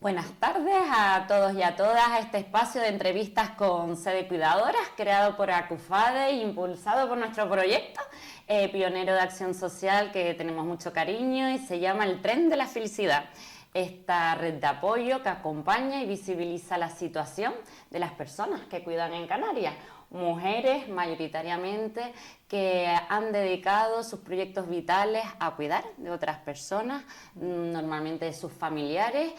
Buenas tardes a todos y a todas a este espacio de entrevistas con Sede Cuidadoras, creado por ACUFADE e impulsado por nuestro proyecto pionero de acción social que tenemos mucho cariño y se llama El Tren de la Felicidad. Esta red de apoyo que acompaña y visibiliza la situación de las personas que cuidan en Canarias, mujeres mayoritariamente que han dedicado sus proyectos vitales a cuidar de otras personas, normalmente de sus familiares,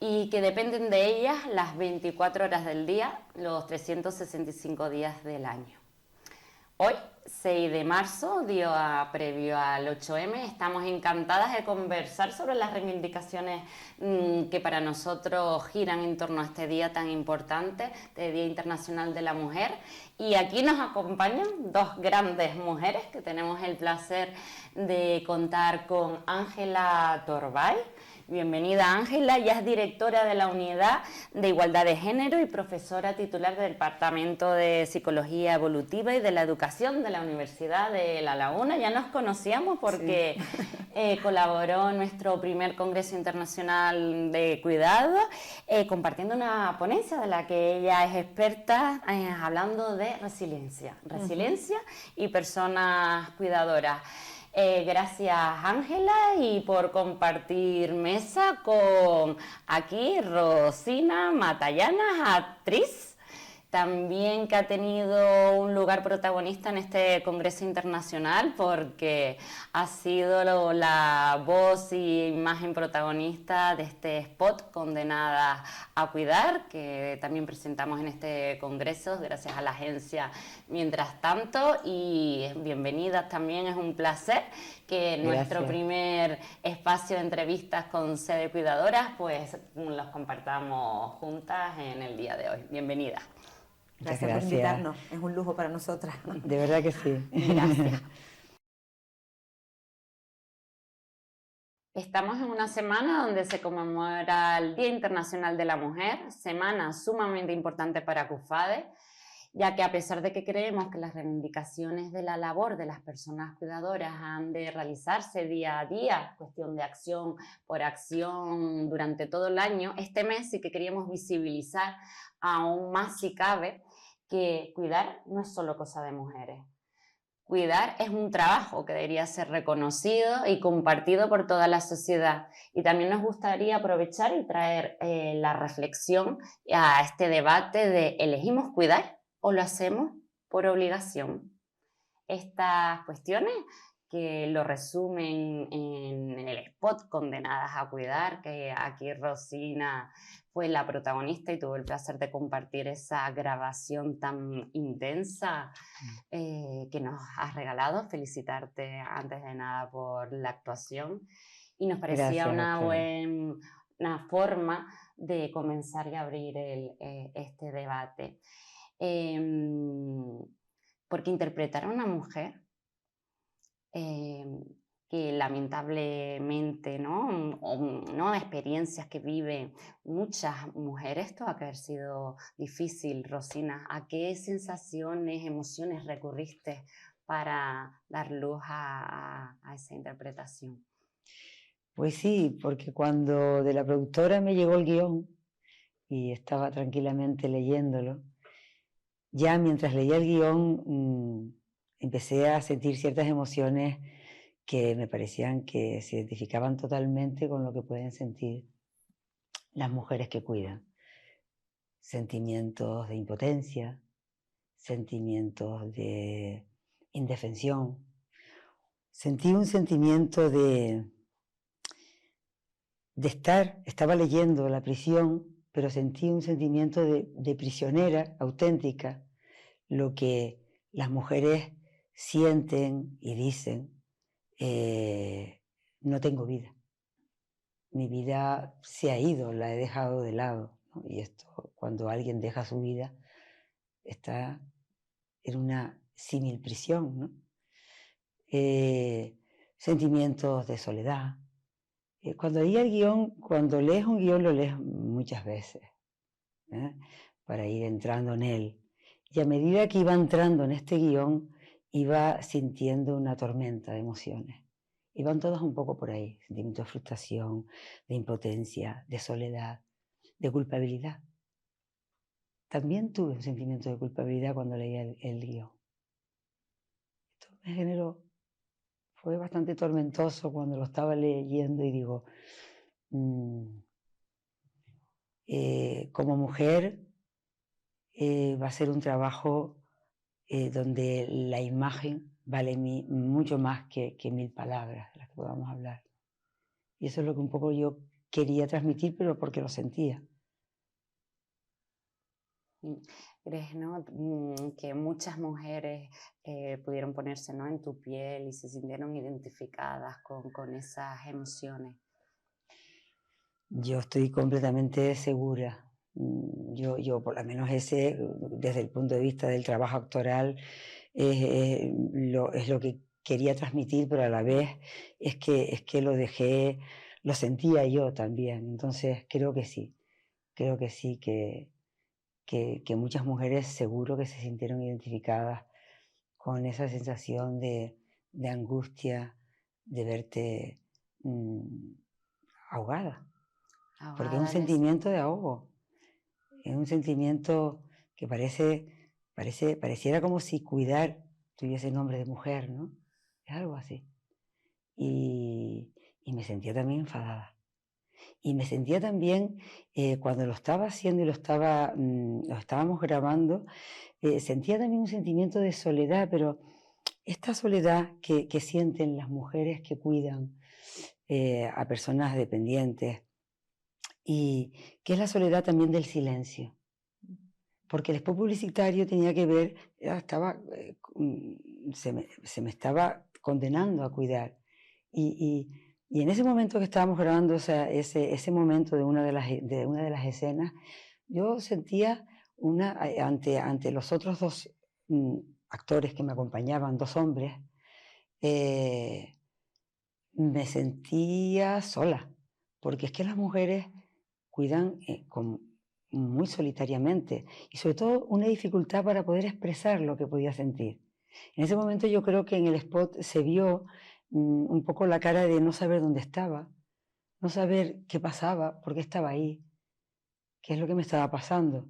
y que dependen de ellas las 24 horas del día, los 365 días del año. Hoy, 6 de marzo, día previo al 8M, estamos encantadas de conversar sobre las reivindicaciones que para nosotros giran en torno a este día tan importante, el Día Internacional de la Mujer. Y aquí nos acompañan dos grandes mujeres que tenemos el placer de contar con Ángela Torbay. Bienvenida, Ángela. Ella es directora de la Unidad de Igualdad de Género y profesora titular del Departamento de Psicología Evolutiva y de la Educación de la Universidad de La Laguna. Ya nos conocíamos porque colaboró en nuestro primer Congreso Internacional de Cuidado, compartiendo una ponencia de la que ella es experta, hablando de resiliencia y personas cuidadoras. Gracias, Ángela, y por compartir mesa con aquí Rosina Matallana, actriz, también que ha tenido un lugar protagonista en este Congreso Internacional porque ha sido la voz y imagen protagonista de este spot Condenada a Cuidar, que también presentamos en este Congreso gracias a la agencia Mientras Tanto. Y bienvenidas también, es un placer que nuestro primer espacio de entrevistas con Sede Cuidadoras pues los compartamos juntas en el día de hoy. Bienvenidas. Gracias por invitarnos, es un lujo para nosotras. De verdad que sí. Gracias. Estamos en una semana donde se conmemora el Día Internacional de la Mujer, semana sumamente importante para ACUFADE, ya que a pesar de que creemos que las reivindicaciones de la labor de las personas cuidadoras han de realizarse día a día, cuestión de acción por acción durante todo el año, este mes sí que queríamos visibilizar aún más, si cabe, que cuidar no es solo cosa de mujeres. Cuidar es un trabajo que debería ser reconocido y compartido por toda la sociedad. Y también nos gustaría aprovechar y traer la reflexión a este debate de ¿elegimos cuidar o lo hacemos por obligación? Estas cuestiones que lo resumen en el spot Condenadas a Cuidar, que aquí Rosina fue la protagonista y tuvo el placer de compartir esa grabación tan intensa que nos has regalado. Felicitarte antes de nada por la actuación y nos parecía una buena forma de comenzar y abrir este debate. Porque interpretar a una mujer que lamentablemente, ¿no? Experiencias que viven muchas mujeres, esto ha que haber sido difícil. Rosina, ¿a qué sensaciones, emociones recurriste para dar luz a esa interpretación? Pues sí, porque cuando de la productora me llegó el guión y estaba tranquilamente leyéndolo, ya mientras leía el guión empecé a sentir ciertas emociones que me parecían que se identificaban totalmente con lo que pueden sentir las mujeres que cuidan. Sentimientos de impotencia, sentimientos de indefensión. Sentí un sentimiento estaba leyendo La prisión, pero sentí un sentimiento de prisionera auténtica, lo que las mujeres sienten y dicen, no tengo vida. Mi vida se ha ido, la he dejado de lado, ¿no? Y esto, cuando alguien deja su vida, está en una símil prisión, ¿no? Sentimientos de soledad. Cuando lees un guión lo lees muchas veces, para ir entrando en él. Y a medida que iba entrando en este guión, iba sintiendo una tormenta de emociones. Y van todas un poco por ahí, sentimientos de frustración, de impotencia, de soledad. de culpabilidad. También tuve un sentimiento de culpabilidad cuando leía el guión. Esto me generó, fue bastante tormentoso cuando lo estaba leyendo y digo, como mujer va a ser un trabajo donde la imagen vale mucho más que 1000 palabras de las que podamos hablar. Y eso es lo que un poco yo quería transmitir, pero porque lo sentía. ¿Crees, no, que muchas mujeres pudieron ponerse, ¿no?, en tu piel y se sintieron identificadas con esas emociones? Yo estoy completamente segura. Yo por lo menos ese, desde el punto de vista del trabajo actoral, es lo que quería transmitir, pero a la vez es que lo dejé, lo sentía yo también. Entonces creo que sí, que muchas mujeres seguro que se sintieron identificadas con esa sensación de angustia, de verte ahogada. Porque es un sentimiento de ahogo, es un sentimiento que pareciera como si cuidar tuviese nombre de mujer, ¿no? Es algo así. Y me sentía también enfadada. Y me sentía también, cuando lo estaba haciendo y lo estábamos grabando, sentía también un sentimiento de soledad, pero esta soledad que sienten las mujeres que cuidan a personas dependientes, y que es la soledad también del silencio. Porque el spot publicitario tenía que ver, se me estaba condenando a cuidar. Y en ese momento que estábamos grabando, o sea, ese momento de una de las escenas, yo sentía ante los otros dos actores que me acompañaban, 2 hombres, me sentía sola, porque es que las mujeres cuidan muy solitariamente y sobre todo una dificultad para poder expresar lo que podía sentir. En ese momento yo creo que en el spot se vio un poco la cara de no saber dónde estaba, no saber qué pasaba, por qué estaba ahí, qué es lo que me estaba pasando.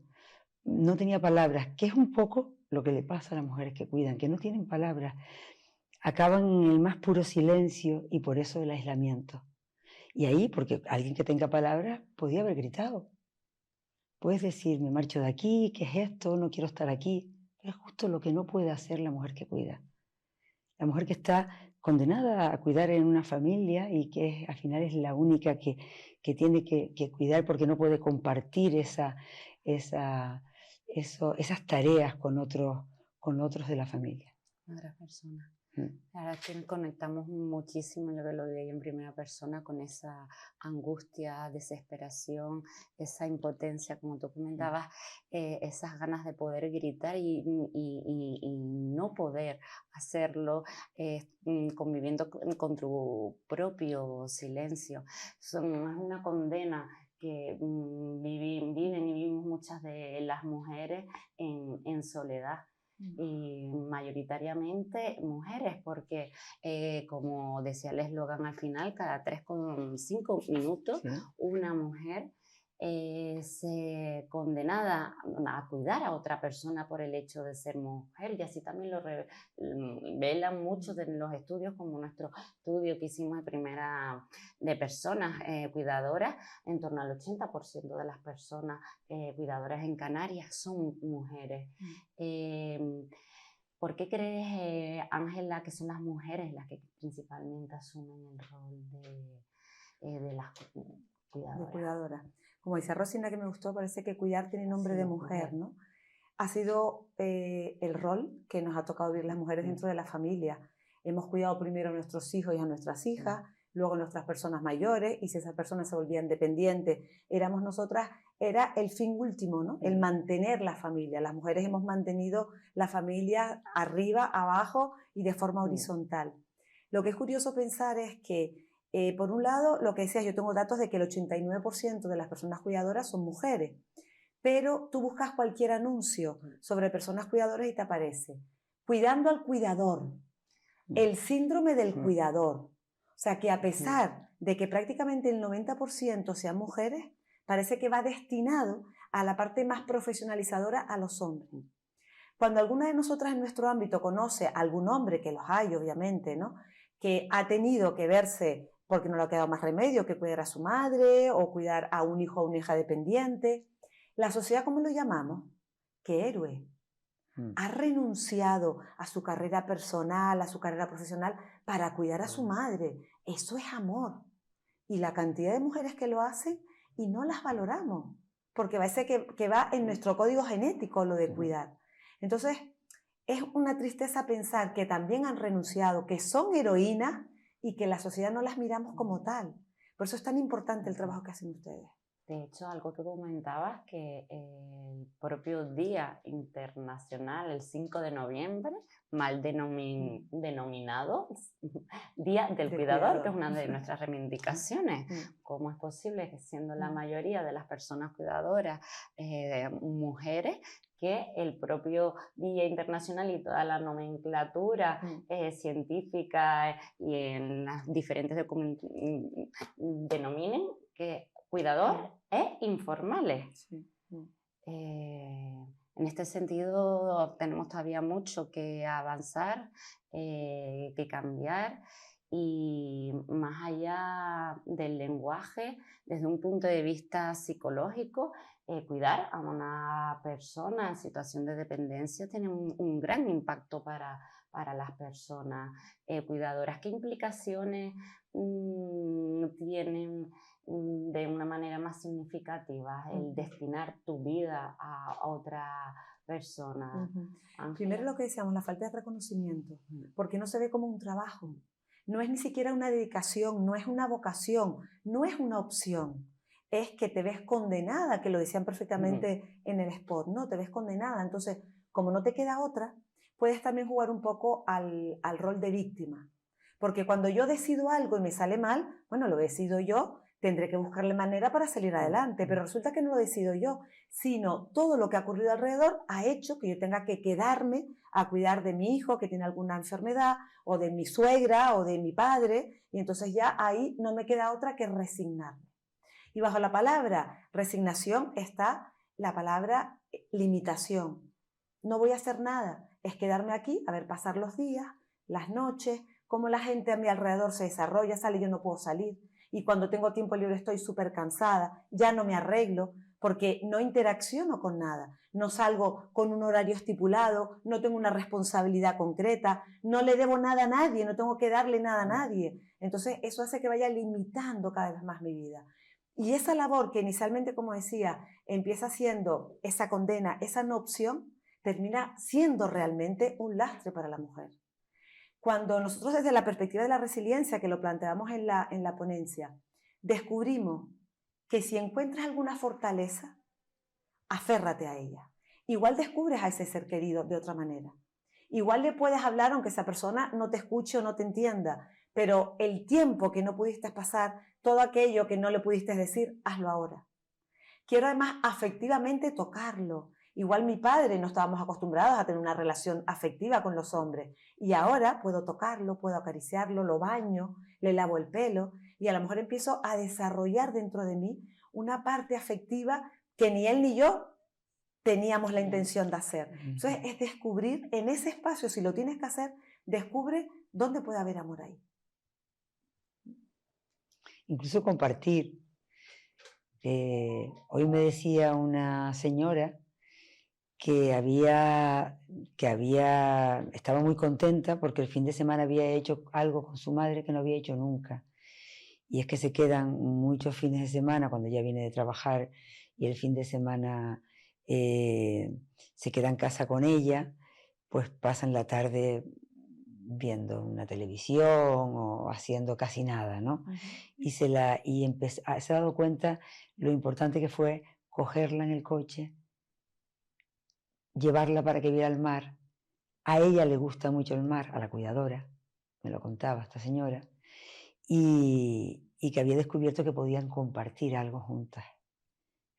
No tenía palabras, que es un poco lo que le pasa a las mujeres que cuidan, que no tienen palabras, acaban en el más puro silencio y por eso el aislamiento. Y ahí, porque alguien que tenga palabras podía haber gritado. Puedes decir, me marcho de aquí, ¿qué es esto? No quiero estar aquí. Pero es justo lo que no puede hacer la mujer que cuida. La mujer que está condenada a cuidar en una familia y que al final es la única que tiene que cuidar porque no puede compartir esas tareas con otros de la familia. Otras personas. La verdad es que conectamos muchísimo, yo que lo leí en primera persona, con esa angustia, desesperación, esa impotencia, como tú comentabas, esas ganas de poder gritar y no poder hacerlo, conviviendo con tu propio silencio. Es una condena que viven y vivimos muchas de las mujeres en soledad. Y mayoritariamente mujeres, porque como decía el eslogan al final, cada 3,5 minutos una mujer se condenada a cuidar a otra persona por el hecho de ser mujer, y así también lo revelan muchos de los estudios, como nuestro estudio que hicimos de personas cuidadoras. En torno al 80% de las personas cuidadoras en Canarias son mujeres. ¿Por qué crees, Ángela, que son las mujeres las que principalmente asumen el rol de las cuidadoras? Como dice Rosina, que me gustó, parece que cuidar tiene nombre de mujer, ¿no? Ha sido el rol que nos ha tocado vivir las mujeres dentro de la familia. Hemos cuidado primero a nuestros hijos y a nuestras hijas, luego a nuestras personas mayores, y si esas personas se volvían dependientes, éramos nosotras, era el fin último, ¿no? El mantener la familia. Las mujeres hemos mantenido la familia arriba, abajo y de forma horizontal. Lo que es curioso pensar es que, por un lado, lo que decías, yo tengo datos de que el 89% de las personas cuidadoras son mujeres, pero tú buscas cualquier anuncio sobre personas cuidadoras y te aparece cuidando al cuidador, el síndrome del cuidador. O sea que a pesar de que prácticamente el 90% sean mujeres, parece que va destinado a la parte más profesionalizadora a los hombres. Cuando alguna de nosotras en nuestro ámbito conoce a algún hombre, que los hay obviamente, ¿no?, que ha tenido que verse, porque no le ha quedado más remedio que cuidar a su madre o cuidar a un hijo o una hija dependiente, la sociedad, ¿cómo lo llamamos? ¡Qué héroe! Ha renunciado a su carrera personal, a su carrera profesional para cuidar a su madre. Eso es amor. Y la cantidad de mujeres que lo hacen y no las valoramos, porque parece que va en nuestro código genético lo de cuidar. Entonces, es una tristeza pensar que también han renunciado, que son heroínas y que la sociedad no las miramos como tal. Por eso es tan importante el trabajo que hacen ustedes. De hecho, algo que comentabas, que el propio Día Internacional, el 5 de noviembre, mal denominado Día del Cuidador, que es una de nuestras reivindicaciones. ¿Cómo es posible que, siendo la mayoría de las personas cuidadoras mujeres, que el propio Día Internacional y toda la nomenclatura científica y en las diferentes denominen que cuidador informales? En este sentido tenemos todavía mucho que avanzar, que cambiar, y más allá del lenguaje, desde un punto de vista psicológico, cuidar a una persona en situación de dependencia tiene un gran impacto para las personas cuidadoras. ¿Qué implicaciones tienen de una manera más significativa el destinar tu vida a otra persona? Primero, lo que decíamos, la falta de reconocimiento, porque no se ve como un trabajo. No es ni siquiera una dedicación, no es una vocación, no es una opción. Es que te ves condenada, que lo decían perfectamente en el spot, ¿no? Te ves condenada. Entonces, como no te queda otra, puedes también jugar un poco al rol de víctima. Porque cuando yo decido algo y me sale mal, bueno, lo decido yo, tendré que buscarle manera para salir adelante, pero resulta que no lo decido yo, sino todo lo que ha ocurrido alrededor ha hecho que yo tenga que quedarme a cuidar de mi hijo que tiene alguna enfermedad, o de mi suegra, o de mi padre, y entonces ya ahí no me queda otra que resignarme. Y bajo la palabra resignación está la palabra limitación. No voy a hacer nada, es quedarme aquí, a ver pasar los días, las noches, cómo la gente a mi alrededor se desarrolla, sale, yo no puedo salir. Y cuando tengo tiempo libre estoy súper cansada, ya no me arreglo, porque no interacciono con nada, no salgo con un horario estipulado, no tengo una responsabilidad concreta, no le debo nada a nadie, no tengo que darle nada a nadie. Entonces eso hace que vaya limitando cada vez más mi vida. Y esa labor que inicialmente, como decía, empieza siendo esa condena, esa no opción, termina siendo realmente un lastre para la mujer. Cuando nosotros, desde la perspectiva de la resiliencia, que lo planteamos en la ponencia, descubrimos que si encuentras alguna fortaleza, aférrate a ella. Igual descubres a ese ser querido de otra manera. Igual le puedes hablar aunque esa persona no te escuche o no te entienda, pero el tiempo que no pudiste pasar, todo aquello que no le pudiste decir, hazlo ahora. Quiero además afectivamente tocarlo. Igual mi padre, no estábamos acostumbrados a tener una relación afectiva con los hombres, y ahora puedo tocarlo, puedo acariciarlo, lo baño, le lavo el pelo, y a lo mejor empiezo a desarrollar dentro de mí una parte afectiva que ni él ni yo teníamos la intención de hacer. Entonces es descubrir en ese espacio, si lo tienes que hacer, descubre dónde puede haber amor ahí. Incluso compartir. Hoy me decía una señora que estaba muy contenta porque el fin de semana había hecho algo con su madre que no había hecho nunca. Y es que se quedan muchos fines de semana cuando ella viene de trabajar, y el fin de semana se queda en casa con ella, pues pasan la tarde viendo una televisión o haciendo casi nada, ¿no? Y se ha dado cuenta lo importante que fue cogerla en el coche, llevarla para que viera el mar. A ella le gusta mucho el mar, a la cuidadora, me lo contaba esta señora, y que había descubierto que podían compartir algo juntas.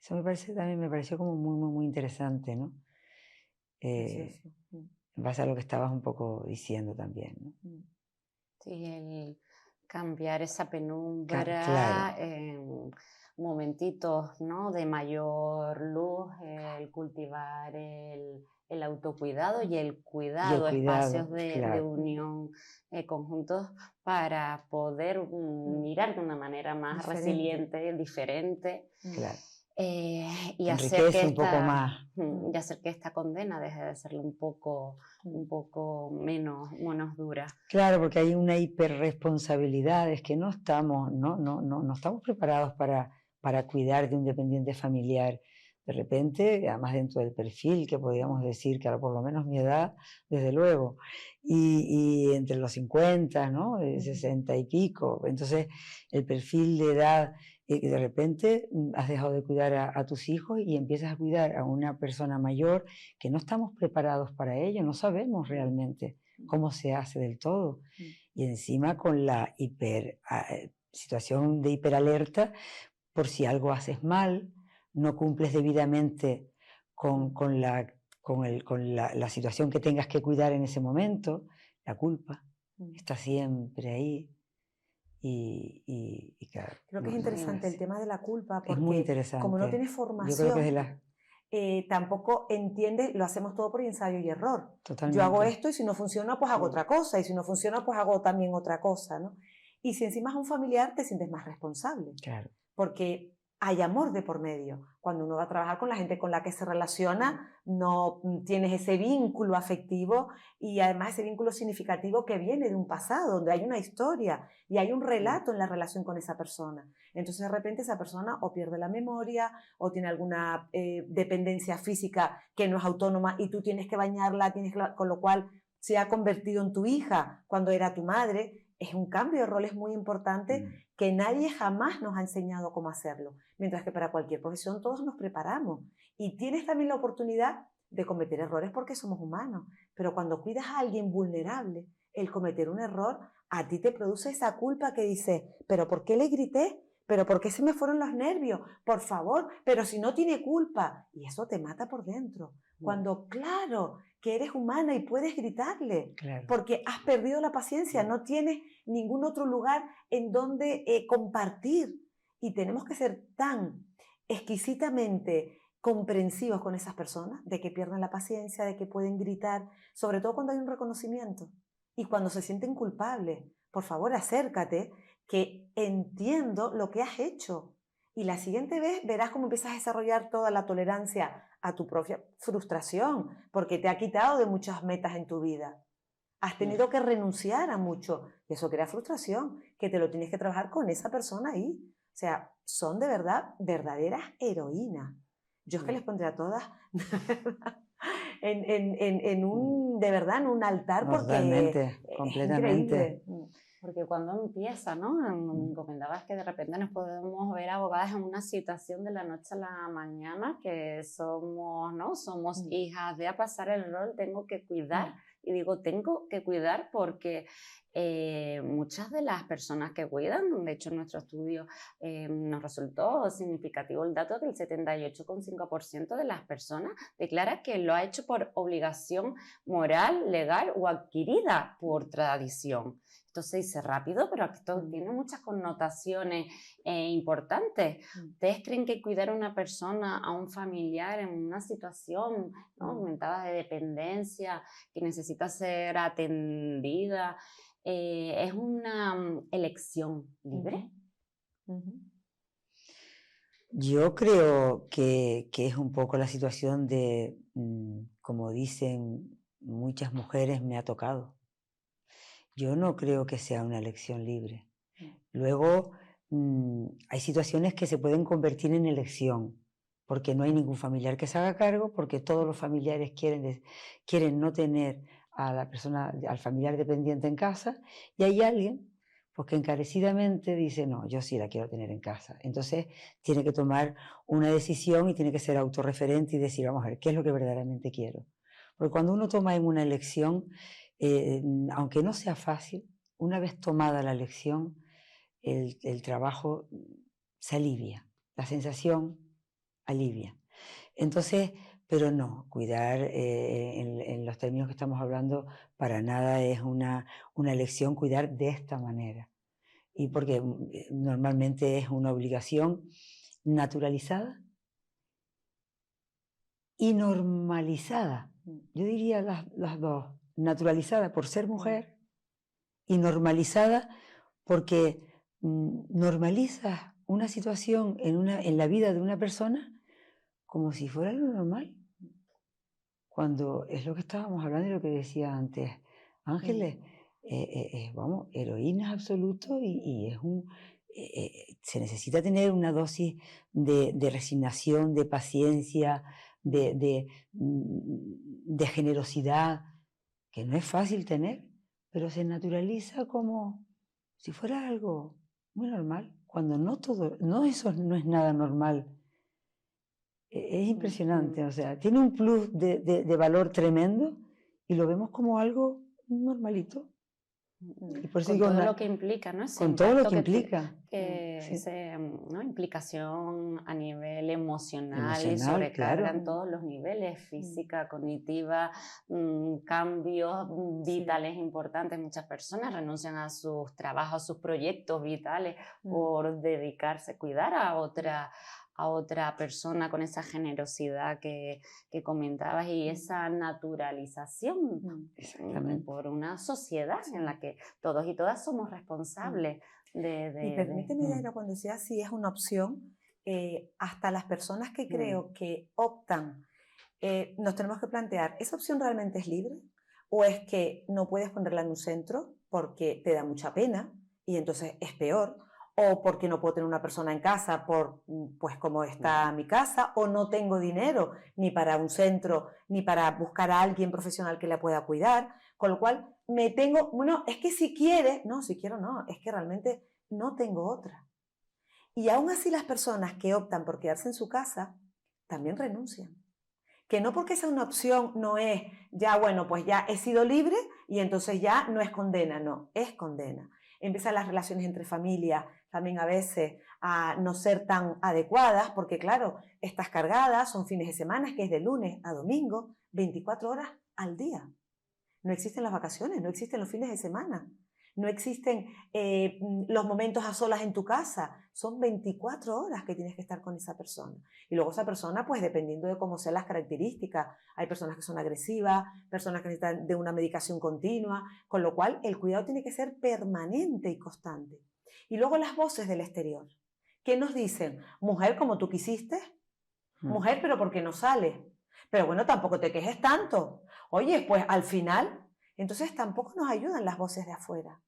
Eso también me pareció como muy, muy, muy interesante, ¿no? En base a lo que estabas un poco diciendo también, ¿no? Sí, cambiar esa penumbra Claro. en momentitos, ¿no?, de mayor luz, el cultivar el autocuidado y el Y el cuidado, espacios cuidado, de claro. unión conjuntos para poder mirar de una manera más Diferente. resiliente, diferente, Claro. eh, y Te hacer que enriquece un poco más. y hacer que esta condena deje de ser un poco menos dura. Claro, porque hay una hiperresponsabilidad, es que no estamos preparados para cuidar de un dependiente familiar. De repente, además dentro del perfil, que podríamos decir que ahora por lo menos mi edad, desde luego, y entre los 50, ¿no? De 60 y pico. Entonces, el perfil de edad, que de repente has dejado de cuidar a tus hijos y empiezas a cuidar a una persona mayor que no estamos preparados para ello, no sabemos realmente cómo se hace del todo. Y encima con la situación de hiperalerta, por si algo haces mal, no cumples debidamente con la situación que tengas que cuidar en ese momento, la culpa está siempre ahí. Y claro, Creo que es interesante el tema de la culpa es muy porque como no interesante. tienes Yo creo que es de formación, las... tampoco entiendes, lo hacemos todo por ensayo y error. Yo hago Totalmente. esto y si no funciona, pues hago otra cosa, y si no funciona, pues hago también otra cosa, ¿no? Y si encima es un familiar, te sientes más responsable, Claro. porque hay amor de por medio. Cuando uno va a trabajar con la gente con la que se relaciona, no tienes ese vínculo afectivo y además ese vínculo significativo que viene de un pasado, donde hay una historia y hay un relato en la relación con esa persona. Entonces de repente esa persona o pierde la memoria o tiene alguna dependencia física que no es autónoma y tú tienes que bañarla, con lo cual se ha convertido en tu hija cuando era tu madre. Es un cambio de roles muy importante que nadie jamás nos ha enseñado cómo hacerlo. Mientras que para cualquier profesión todos nos preparamos. Y tienes también la oportunidad de cometer errores porque somos humanos. Pero cuando cuidas a alguien vulnerable, el cometer un error a ti te produce esa culpa que dices, ¿pero por qué le grité? ¿Pero por qué se me fueron los nervios? Por favor, pero si no tiene culpa. Y eso te mata por dentro. Cuando, claro, que eres humana y puedes gritarle, Claro. porque has perdido la paciencia, no tienes ningún otro lugar en donde compartir. Y tenemos que ser tan exquisitamente comprensivos con esas personas, de que pierden la paciencia, de que pueden gritar, sobre todo cuando hay un reconocimiento y cuando se sienten culpables. Por favor, acércate, que entiendo lo que has hecho. Y la siguiente vez verás cómo empiezas a desarrollar toda la tolerancia a tu propia frustración, porque te ha quitado de muchas metas en tu vida. Has tenido que renunciar a mucho, y eso crea frustración, que te lo tienes que trabajar con esa persona ahí. O sea, son de verdad verdaderas heroínas. Yo es que les pondré a todas de verdad en un altar porque Totalmente, es completamente. increíble. Porque cuando empieza, ¿no? Comentabas que de repente nos podemos ver abocadas en una situación de la noche a la mañana, que somos, ¿no? Somos hijas, voy a pasar el rol, tengo que cuidar. Y digo, tengo que cuidar porque muchas de las personas que cuidan, de hecho en nuestro estudio nos resultó significativo el dato que el 78,5% de las personas declara que lo ha hecho por obligación moral, legal o adquirida por tradición. Esto se dice rápido, pero esto tiene muchas connotaciones importantes. ¿Ustedes creen que cuidar a una persona, a un familiar en una situación, ¿no?, aumentada de dependencia, que necesita ser atendida, es una elección libre? Yo creo que es un poco la situación de, como dicen muchas mujeres, me ha tocado. Yo no creo que sea una elección libre. Luego, hay situaciones que se pueden convertir en elección, porque no hay ningún familiar que se haga cargo, porque todos los familiares quieren no tener a la persona, al familiar dependiente en casa, y hay alguien pues, que encarecidamente dice, no, yo sí la quiero tener en casa. Entonces, tiene que tomar una decisión y tiene que ser autorreferente y decir, vamos a ver, ¿qué es lo que verdaderamente quiero? Porque cuando uno toma en una elección, aunque no sea fácil, una vez tomada la elección, el trabajo se alivia, la sensación alivia. Entonces, pero no, cuidar en los términos que estamos hablando, para nada es una elección cuidar de esta manera. y porque normalmente es una obligación naturalizada y normalizada. Yo diría las dos, naturalizada por ser mujer y normalizada porque normalizas una situación en la vida de una persona como si fuera lo normal. Cuando es lo que estábamos hablando y lo que decía antes Ángeles, vamos, heroína absoluto y es se necesita tener una dosis de resignación, de paciencia, de generosidad, que no es fácil tener, pero se naturaliza como si fuera algo muy normal, cuando eso no es nada normal. Es impresionante, o sea, tiene un plus de valor tremendo y lo vemos como algo normalito. Y por eso con todo lo que implica, ¿no? Con todo lo que implica. ¿no? Implicación a nivel emocional y sobrecarga en todos los niveles, física, cognitiva, cambios vitales importantes. Muchas personas renuncian a sus trabajos, a sus proyectos vitales por dedicarse, cuidar a otra persona con esa generosidad que comentabas y esa naturalización por una sociedad en la que todos y todas somos responsables Y permíteme, Daira, cuando decía si es una opción, hasta las personas que creo que optan, nos tenemos que plantear, ¿esa opción realmente es libre? ¿O es que no puedes ponerla en un centro porque te da mucha pena y entonces es peor? O porque no puedo tener una persona en casa pues como está mi casa, o no tengo dinero ni para un centro, ni para buscar a alguien profesional que la pueda cuidar, con lo cual bueno, es que si quieres, no, si quiero no, es que realmente no tengo otra. Y aún así las personas que optan por quedarse en su casa, también renuncian. Que no porque sea una opción no es, ya bueno, pues ya he sido libre y entonces ya no es condena, no, es condena. Empiezan las relaciones entre familias también a veces a no ser tan adecuadas, porque claro, estás cargada, son fines de semana, que es de lunes a domingo, 24 horas al día. No existen las vacaciones, no existen los fines de semana, no existen los momentos a solas en tu casa, son 24 horas que tienes que estar con esa persona. Y luego esa persona, pues dependiendo de cómo sean las características, hay personas que son agresivas, personas que necesitan de una medicación continua, con lo cual el cuidado tiene que ser permanente y constante. Y luego las voces del exterior, que nos dicen, mujer como tú quisiste, mujer pero ¿por qué no sales? Pero bueno, tampoco te quejes tanto. Oye, pues al final, entonces tampoco nos ayudan las voces de afuera,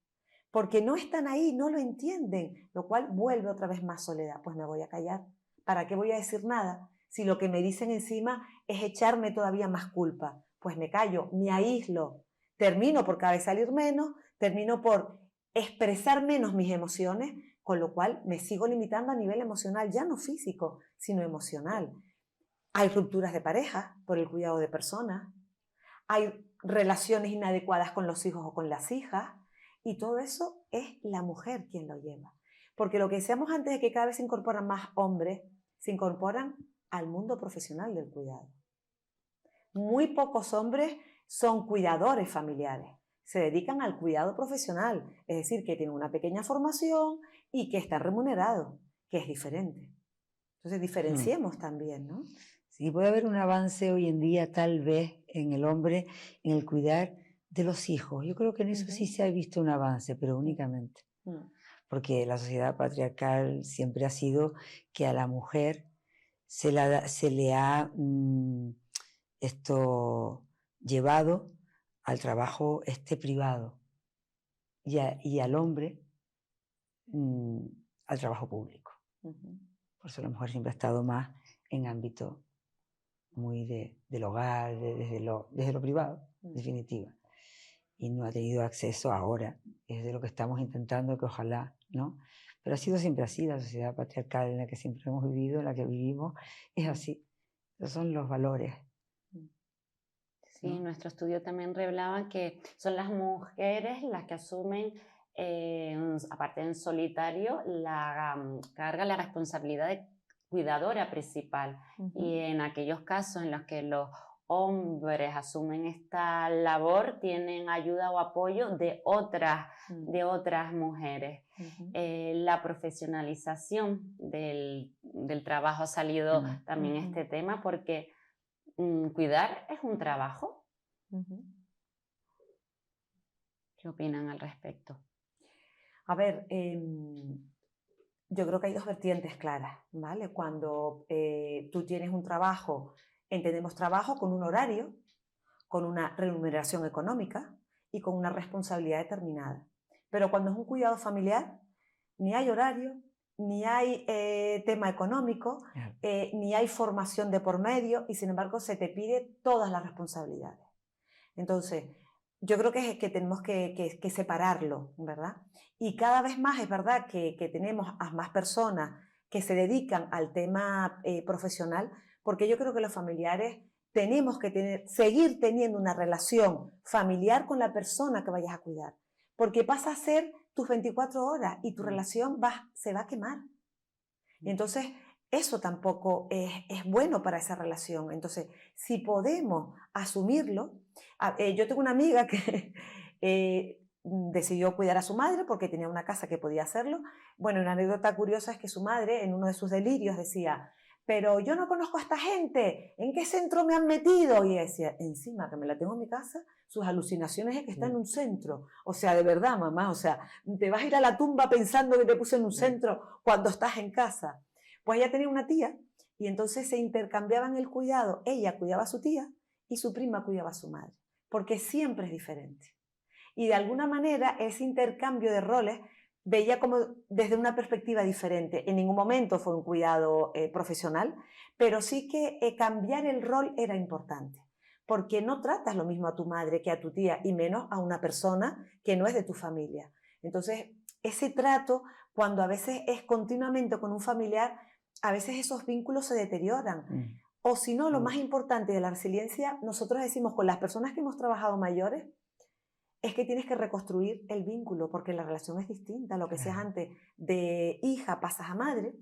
porque no están ahí, no lo entienden, lo cual vuelve otra vez más soledad. Pues me voy a callar. ¿Para qué voy a decir nada? Si lo que me dicen encima es echarme todavía más culpa. Pues me callo, me aíslo, termino por cada vez salir menos, termino por expresar menos mis emociones, con lo cual me sigo limitando a nivel emocional, ya no físico, sino emocional. Hay rupturas de pareja por el cuidado de personas, hay relaciones inadecuadas con los hijos o con las hijas, y todo eso es la mujer quien lo lleva. Porque lo que decíamos antes de que cada vez se incorporan más hombres, se incorporan al mundo profesional del cuidado. Muy pocos hombres son cuidadores familiares, se dedican al cuidado profesional, es decir, que tienen una pequeña formación y que están remunerados, que es diferente. Entonces diferenciemos también, ¿no? Sí, puede haber un avance hoy en día tal vez en el hombre, en el cuidar de los hijos. Yo creo que en eso sí se ha visto un avance, pero únicamente. Porque la sociedad patriarcal siempre ha sido que a la mujer se le ha llevado al trabajo privado y al hombre al trabajo público. Por eso la mujer siempre ha estado más en ámbito muy del hogar, desde lo privado, en definitiva. Y no ha tenido acceso ahora. Es de lo que estamos intentando que ojalá, ¿no? Pero ha sido siempre así, la sociedad patriarcal en la que siempre hemos vivido, en la que vivimos, es así. Esos son los valores. Sí, ¿no? Nuestro estudio también revelaba que son las mujeres las que asumen, aparte en solitario, la carga, la responsabilidad de cuidadora principal. Y en aquellos casos en los que los hombres asumen esta labor, tienen ayuda o apoyo de otras mujeres. La profesionalización del trabajo ha salido también este tema, porque cuidar es un trabajo. ¿Qué opinan al respecto? A ver, yo creo que hay dos vertientes claras, ¿vale? Cuando tú tienes un trabajo, entendemos trabajo con un horario, con una remuneración económica y con una responsabilidad determinada. Pero cuando es un cuidado familiar, ni hay horario, ni hay tema económico, ni hay formación de por medio, y sin embargo se te pide todas las responsabilidades. Entonces, yo creo que tenemos que separarlo, ¿verdad? Y cada vez más es verdad que tenemos a más personas que se dedican al tema profesional, porque yo creo que los familiares tenemos que seguir teniendo una relación familiar con la persona que vayas a cuidar, porque pasa a ser tus 24 horas y tu relación se va a quemar. Y entonces, eso tampoco es bueno para esa relación. Entonces, si podemos asumirlo, yo tengo una amiga que decidió cuidar a su madre porque tenía una casa que podía hacerlo. Bueno, una anécdota curiosa es que su madre, en uno de sus delirios, decía: pero yo no conozco a esta gente, ¿en qué centro me han metido? Y ella decía: encima que me la tengo en mi casa, sus alucinaciones es que está en un centro. O sea, de verdad, mamá, o sea, te vas a ir a la tumba pensando que te puse en un centro cuando estás en casa. Pues ella tenía una tía y entonces se intercambiaban el cuidado. Ella cuidaba a su tía y su prima cuidaba a su madre, porque siempre es diferente. Y de alguna manera ese intercambio de roles veía como desde una perspectiva diferente. En ningún momento fue un cuidado profesional, pero sí que cambiar el rol era importante, porque no tratas lo mismo a tu madre que a tu tía, y menos a una persona que no es de tu familia. Entonces, ese trato, cuando a veces es continuamente con un familiar, a veces esos vínculos se deterioran. O si no, lo más importante de la resiliencia, nosotros decimos con las personas que hemos trabajado mayores, es que tienes que reconstruir el vínculo, porque la relación es distinta. Lo que seas antes de hija pasas a madre,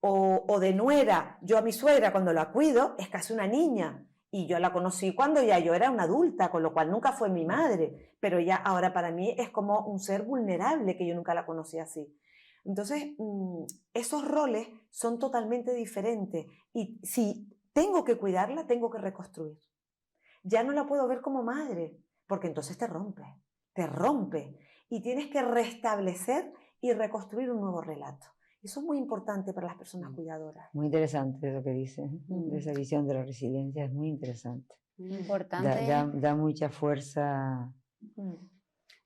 o de nuera. Yo a mi suegra, cuando la cuido, es casi una niña, y yo la conocí cuando ya yo era una adulta, con lo cual nunca fue mi madre, pero ya ahora para mí es como un ser vulnerable, que yo nunca la conocí así. Entonces, esos roles son totalmente diferentes, y si tengo que cuidarla, tengo que reconstruir. Ya no la puedo ver como madre, porque entonces te rompe, y tienes que restablecer y reconstruir un nuevo relato. Eso es muy importante para las personas cuidadoras. Muy interesante lo que dices, de esa visión de la resiliencia, es muy interesante. Muy importante. Da mucha fuerza.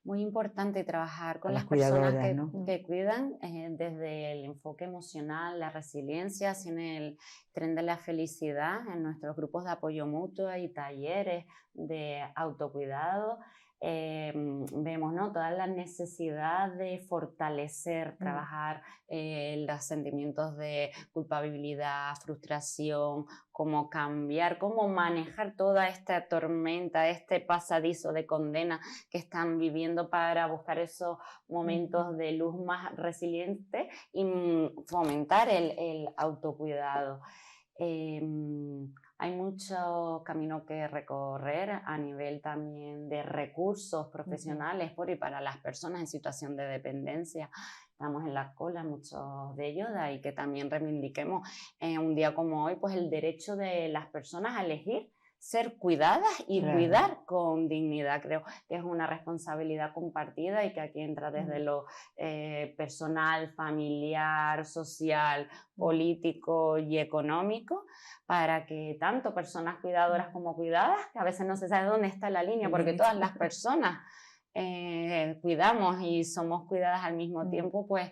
Muy importante trabajar con las cuidadoras, personas ¿no? que cuidan desde el enfoque emocional, la resiliencia, en el tren de la felicidad, en nuestros grupos de apoyo mutuo y talleres de autocuidado. Vemos, ¿no?, toda la necesidad de fortalecer, trabajar los sentimientos de culpabilidad, frustración, cómo cambiar, cómo manejar toda esta tormenta, este pasadizo de condena que están viviendo, para buscar esos momentos de luz más resilientes y fomentar el autocuidado. Hay mucho camino que recorrer a nivel también de recursos profesionales por y para las personas en situación de dependencia. Estamos en la cola, muchos de ellos, de ahí que también reivindiquemos un día como hoy, pues el derecho de las personas a elegir ser cuidadas y cuidar con dignidad. Creo que es una responsabilidad compartida y que aquí entra desde lo personal, familiar, social, político y económico, para que tanto personas cuidadoras como cuidadas, que a veces no se sabe dónde está la línea, porque todas las personas cuidamos y somos cuidadas al mismo tiempo, pues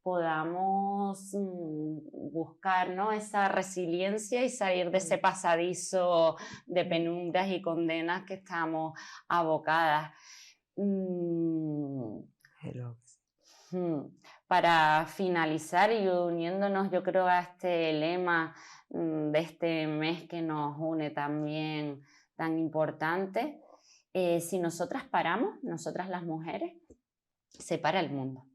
podamos buscar, ¿no?, esa resiliencia y salir de ese pasadizo de penumbras y condenas que estamos abocadas. Para finalizar y uniéndonos, yo creo, a este lema de este mes que nos une también, tan importante, si nosotras paramos, nosotras las mujeres, se para el mundo.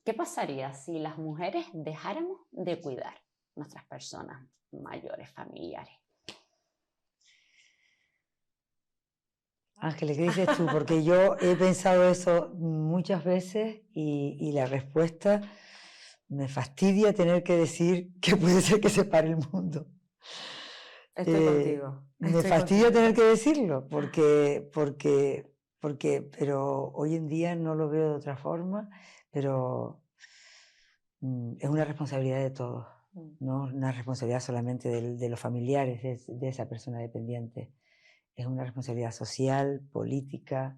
¿Qué pasaría si las mujeres dejáramos de cuidar? nuestras personas mayores, familiares. Ángeles, ¿qué dices tú? Porque yo he pensado eso muchas veces y la respuesta me fastidia tener que decir que puede ser que se pare el mundo. Estoy contigo. Me fastidia tener que decirlo pero hoy en día no lo veo de otra forma, pero es una responsabilidad de todos, no una responsabilidad solamente de los familiares de esa persona dependiente. Es una responsabilidad social, política,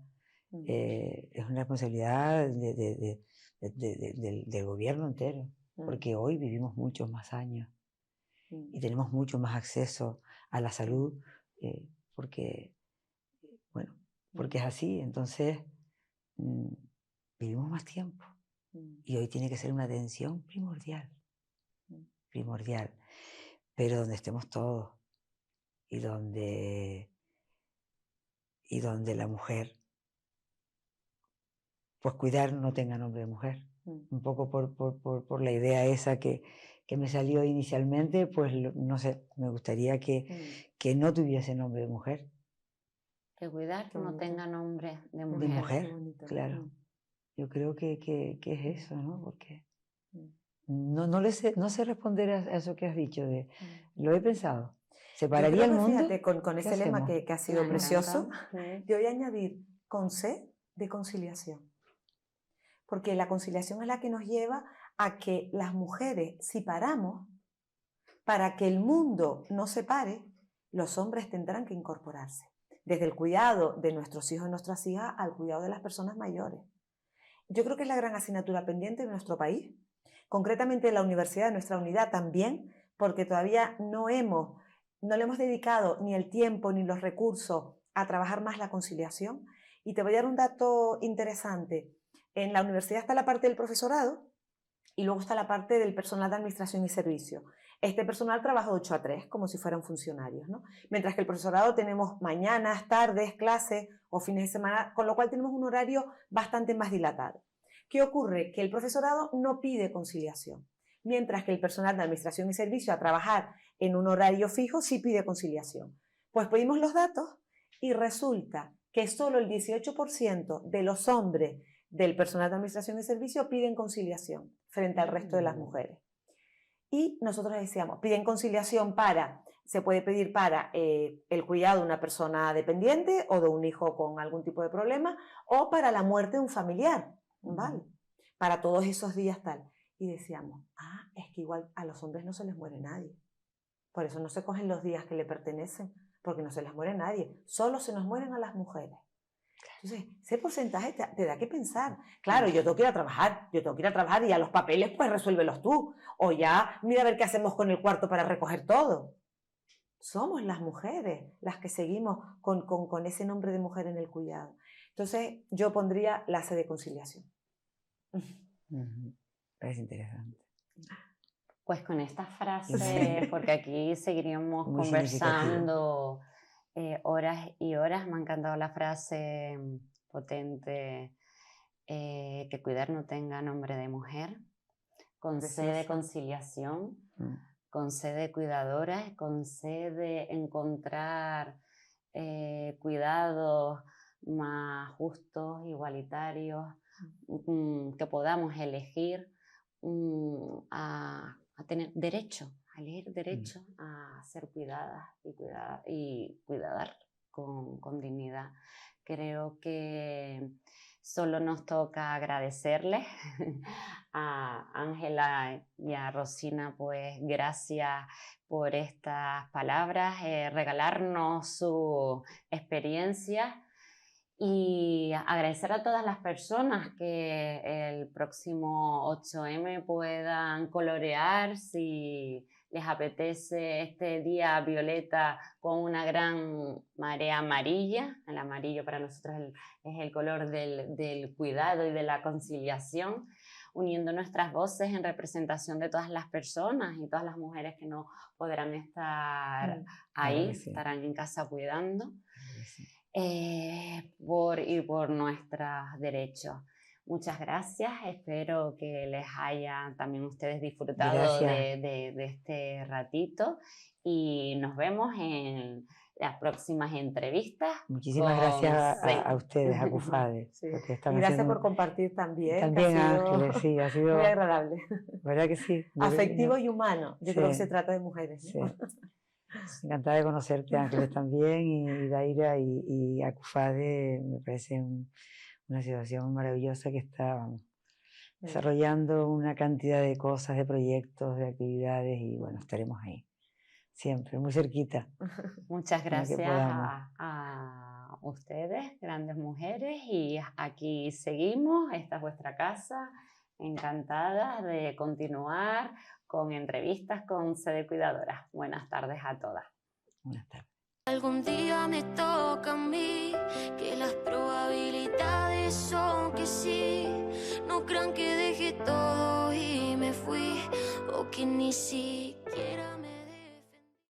es una responsabilidad del gobierno entero, porque hoy vivimos muchos más años y tenemos mucho más acceso a la salud, porque es así. Entonces vivimos más tiempo y hoy tiene que ser una atención primordial, pero donde estemos todos y donde la mujer, pues cuidar no tenga nombre de mujer. Un poco por la idea esa que me salió inicialmente, pues no sé, me gustaría que no tuviese nombre de mujer. Que cuidar no tenga nombre de mujer. De mujer, claro. Yo creo que es eso, ¿no? Porque no sé responder a eso que has dicho. Lo he pensado. ¿Separaría el mundo? Fíjate, con ese lema que ha sido precioso, yo voy a añadir con C de conciliación. Porque la conciliación es la que nos lleva a que las mujeres, si paramos, para que el mundo no se pare, los hombres tendrán que incorporarse. Desde el cuidado de nuestros hijos y nuestras hijas al cuidado de las personas mayores. Yo creo que es la gran asignatura pendiente de nuestro país, concretamente en la universidad, de nuestra unidad también, porque todavía no le hemos dedicado ni el tiempo ni los recursos a trabajar más la conciliación. Y te voy a dar un dato interesante. En la universidad está la parte del profesorado y luego está la parte del personal de administración y servicio. Este personal trabaja 8 a 3, como si fueran funcionarios, ¿no? Mientras que el profesorado tenemos mañanas, tardes, clases o fines de semana, con lo cual tenemos un horario bastante más dilatado. ¿Qué ocurre? Que el profesorado no pide conciliación, mientras que el personal de administración y servicio a trabajar en un horario fijo sí pide conciliación. Pues pedimos los datos y resulta que solo el 18% de los hombres del personal de administración y servicio piden conciliación frente al resto de las mujeres. Y nosotros decíamos, piden conciliación se puede pedir para el cuidado de una persona dependiente o de un hijo con algún tipo de problema o para la muerte de un familiar, ¿vale? Para todos esos días tal. Y decíamos, es que igual a los hombres no se les muere nadie. Por eso no se cogen los días que le pertenecen, porque no se les muere nadie. Solo se nos mueren a las mujeres. Entonces, ese porcentaje te da que pensar. Claro, yo tengo que ir a trabajar y a los papeles pues resuélvelos tú. O ya mira a ver qué hacemos con el cuarto para recoger todo. Somos las mujeres las que seguimos con ese nombre de mujer en el cuidado. Entonces, yo pondría la C de conciliación. Parece interesante. Pues con esta frase, porque aquí seguiríamos conversando horas y horas, me ha encantado la frase potente, que cuidar no tenga nombre de mujer, con C de conciliación, con C de cuidadora, con C de encontrar cuidados más justos, igualitarios, que podamos elegir a tener derecho, a elegir derecho a ser cuidadas y cuidar con dignidad. Creo que solo nos toca agradecerles a Ángela y a Rosina, pues gracias por estas palabras, regalarnos su experiencia. Y agradecer a todas las personas que el próximo 8M puedan colorear si les apetece este día violeta con una gran marea amarilla. El amarillo para nosotros es el color del cuidado y de la conciliación, uniendo nuestras voces en representación de todas las personas y todas las mujeres que no podrán estar ahí, estarán en casa cuidando. Por nuestros derechos. Muchas gracias, espero que les haya también ustedes disfrutado Gracias. de este ratito y nos vemos en las próximas entrevistas. Muchísimas gracias a Sí. ustedes, a CUFADE, Sí. porque Y están gracias haciendo por compartir también, también que ha sido Ángeles, sí, ha sido, muy agradable. ¿verdad que sí? Afectivo y humano, yo creo que Sí, se trata de mujeres, sí. ¿no? Encantada de conocerte, Ángeles, también, y Daira, y a CUFADE me parece una situación maravillosa que está, vamos, desarrollando una cantidad de cosas, de proyectos, de actividades, y bueno, estaremos ahí, siempre, muy cerquita. Muchas en lo que gracias podamos. a ustedes, grandes mujeres, y aquí seguimos, esta es vuestra casa, encantadas de continuar con entrevistas con Sede Cuidadora. Buenas tardes a todas. Buenas tardes. Algún día me toca a mí, que las probabilidades son que sí. No crean que dejé todo y me fui, o que ni siquiera